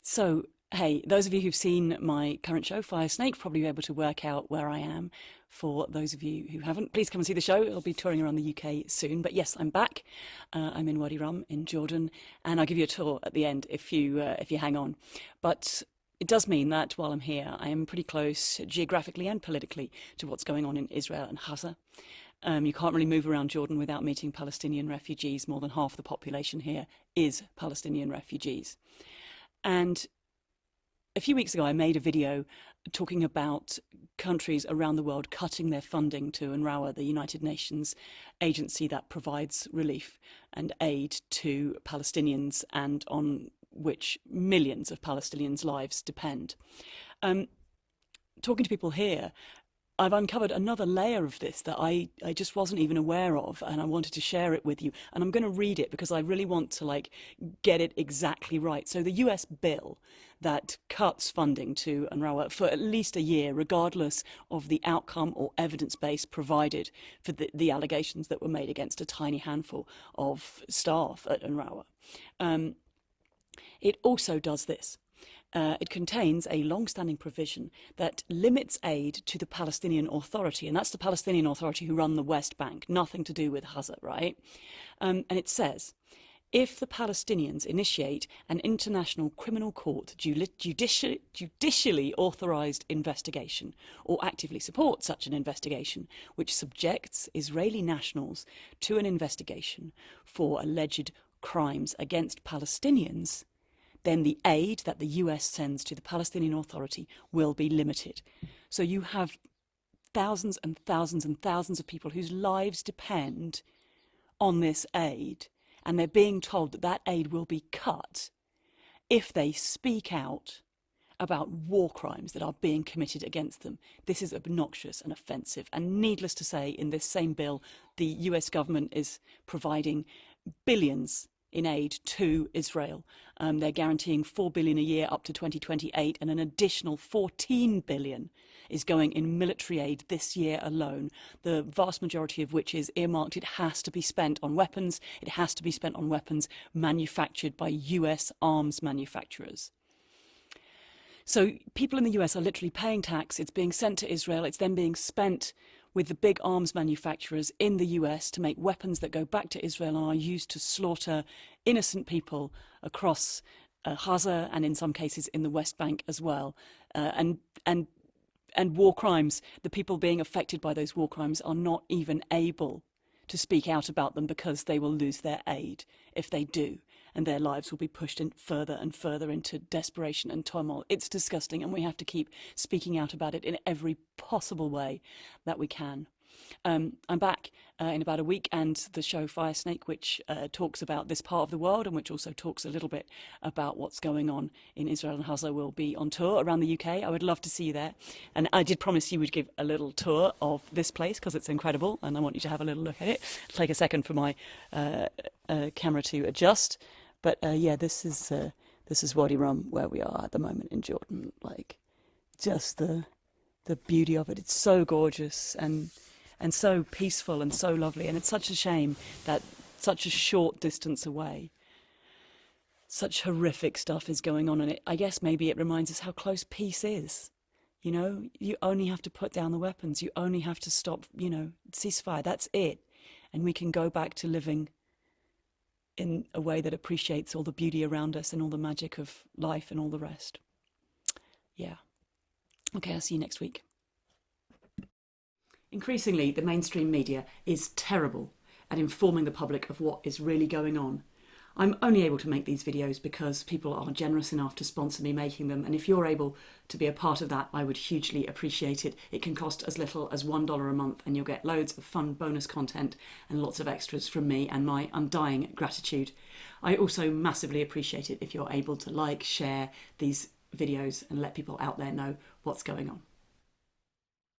So, hey, those of you who've seen my current show, Fire Snake, probably be able to work out where I am. For those of you who haven't, please come and see the show. I'll be touring around the UK soon. But yes, I'm back. I'm in Wadi Rum in Jordan, and I'll give you a tour at the end if you hang on. But it does mean that while I'm here, I am pretty close geographically and politically to what's going on in Israel and Gaza. You can't really move around Jordan without meeting Palestinian refugees. More than half the population here is Palestinian refugees. And a few weeks ago, I made a video talking about countries around the world cutting their funding to UNRWA, the United Nations agency that provides relief and aid to Palestinians and on which millions of Palestinians' lives depend. Talking to people here, I've uncovered another layer of this that I just wasn't even aware of, and I wanted to share it with you. And I'm going to read it because I really want to get it exactly right. So the US bill that cuts funding to UNRWA for at least a year, regardless of the outcome or evidence base provided for the allegations that were made against a tiny handful of staff at UNRWA. It also does this. It contains a long-standing provision that limits aid to the Palestinian Authority, and that's the Palestinian Authority who run the West Bank, nothing to do with Gaza, right? And it says, if the Palestinians initiate an international criminal court judicially authorized investigation or actively support such an investigation, which subjects Israeli nationals to an investigation for alleged crimes against Palestinians, then the aid that the US sends to the Palestinian Authority will be limited. So you have thousands and thousands and thousands of people whose lives depend on this aid, and they're being told that that aid will be cut if they speak out about war crimes that are being committed against them. This is obnoxious and offensive, and needless to say, in this same bill, the US government is providing billions in aid to Israel. They're guaranteeing $4 billion a year up to 2028, and an additional $14 billion is going in military aid this year alone, the vast majority of which is earmarked. It has to be spent on weapons. It has to be spent on weapons manufactured by US arms manufacturers. So people in the US are literally paying tax. It's being sent to Israel. It's then being spent with the big arms manufacturers in the US to make weapons that go back to Israel and are used to slaughter innocent people across Gaza and in some cases in the West Bank as well. And war crimes, the people being affected by those war crimes are not even able to speak out about them because they will lose their aid if they do, and their lives will be pushed in further and further into desperation and turmoil. It's disgusting, and we have to keep speaking out about it in every possible way that we can. I'm back in about a week, and the show Fire Snake, which talks about this part of the world and which also talks a little bit about what's going on in Israel and Gaza, will be on tour around the UK. I would love to see you there. And I did promise you would give a little tour of this place because it's incredible, and I want you to have a little look at it. It'll take a second for my camera to adjust. But yeah, this is Wadi Rum, where we are at the moment in Jordan. Just the beauty of it. It's so gorgeous and so peaceful and so lovely. And it's such a shame that such a short distance away, such horrific stuff is going on. And I guess maybe it reminds us how close peace is. You know, you only have to put down the weapons. You only have to stop, ceasefire. That's it. And we can go back to living in a way that appreciates all the beauty around us and all the magic of life and all the rest. Yeah. Okay, I'll see you next week. Increasingly, the mainstream media is terrible at informing the public of what is really going on. I'm only able to make these videos because people are generous enough to sponsor me making them, and if you're able to be a part of that, I would hugely appreciate it. It can cost as little as $1 a month, and you'll get loads of fun bonus content and lots of extras from me and my undying gratitude. I also massively appreciate it if you're able to share these videos and let people out there know what's going on.